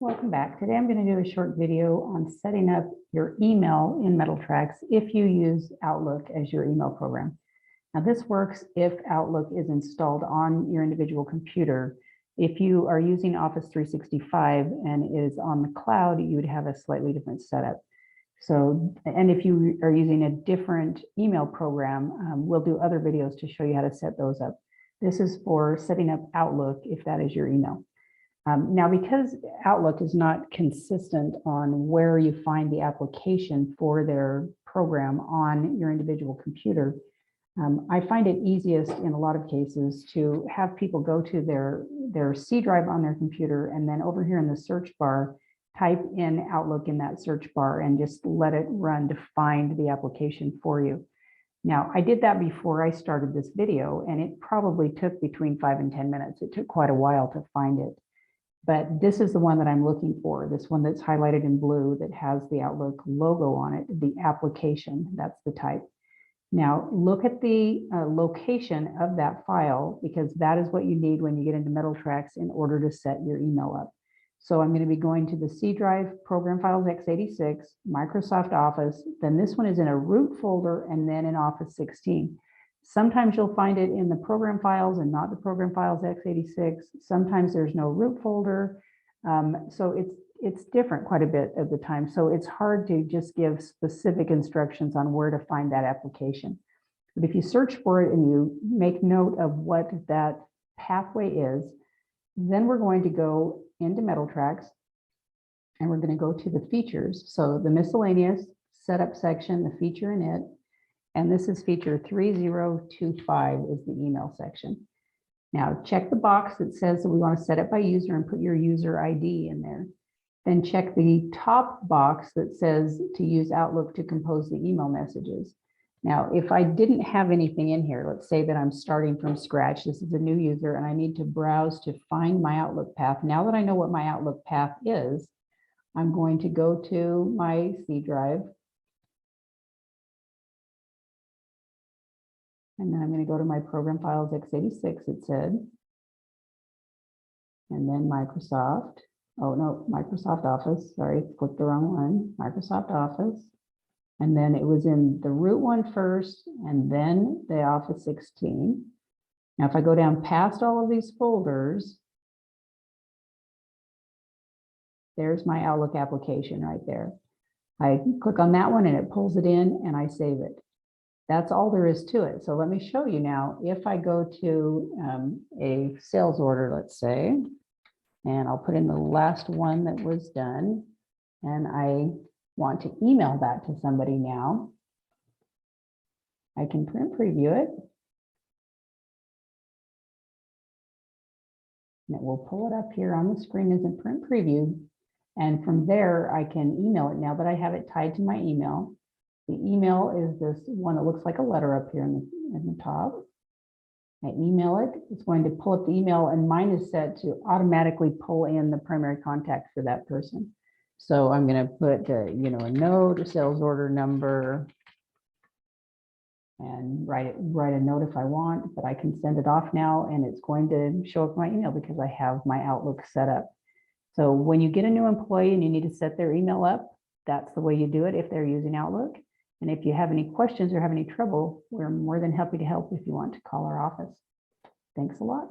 Welcome back. Today I'm going to do a short video on setting up your email in MetalTrax if you use Outlook as your email program. Now this works if Outlook is installed on your individual computer. If you are using Office 365 and is on the cloud, you would have a slightly different setup. So, and if you are using a different email program, we'll do other videos to show you how to set those up. This is for setting up Outlook if that is your email. Now, because Outlook is not consistent on where you find the application for their program on your individual computer, I find it easiest in a lot of cases to have people go to their C drive on their computer, and then over here in the search bar, type in Outlook in that search bar and just let it run to find the application for you. Now, I did that before I started this video, and it probably took between 5 and 10 minutes. It took quite a while to find it. But this is the one that I'm looking for, this one that's highlighted in blue that has the Outlook logo on it, the application, that's the type. Now, look at the location of that file, because that is what you need when you get into MetalTrax in order to set your email up. So I'm going to be going to the C drive, Program Files x86, Microsoft Office, then this one is in a root folder, and then in Office 16. Sometimes you'll find it in the program files and not the program files x86. Sometimes there's no root folder. So it's different quite a bit of the time. So it's hard to just give specific instructions on where to find that application. But if you search for it and you make note of what that pathway is, then we're going to go into MetalTrax and we're going to go to the features. So the miscellaneous setup section, the feature in it. And this is feature 3025 is the email section. Now check the box that says that we want to set it by user and put your user ID in there. Then check the top box that says to use Outlook to compose the email messages. Now, if I didn't have anything in here, let's say that I'm starting from scratch, this is a new user and I need to browse to find my Outlook path. Now that I know what my Outlook path is, I'm going to go to my C drive. And then I'm going to go to my Program Files x86, it said. And then Microsoft. Oh, no, Microsoft Office. Sorry, clicked the wrong one. Microsoft Office. And then it was in the root one first, and then the Office 16. Now, if I go down past all of these folders, there's my Outlook application right there. I click on that one and it pulls it in and I save it. That's all there is to it. So let me show you now. If I go to a sales order, let's say, and I'll put in the last one that was done, and I want to email that to somebody now, I can print preview it. And it will pull it up here on the screen as a print preview. And from there, I can email it now that I have it tied to my email. The email is this one that looks like a letter up here in the top. I email it. It's going to pull up the email, and mine is set to automatically pull in the primary contact for that person. So I'm going to put, a note, a sales order number, and write a note if I want, but I can send it off now, and it's going to show up my email because I have my Outlook set up. So when you get a new employee and you need to set their email up, that's the way you do it if they're using Outlook. And if you have any questions or have any trouble, we're more than happy to help if you want to call our office. Thanks a lot.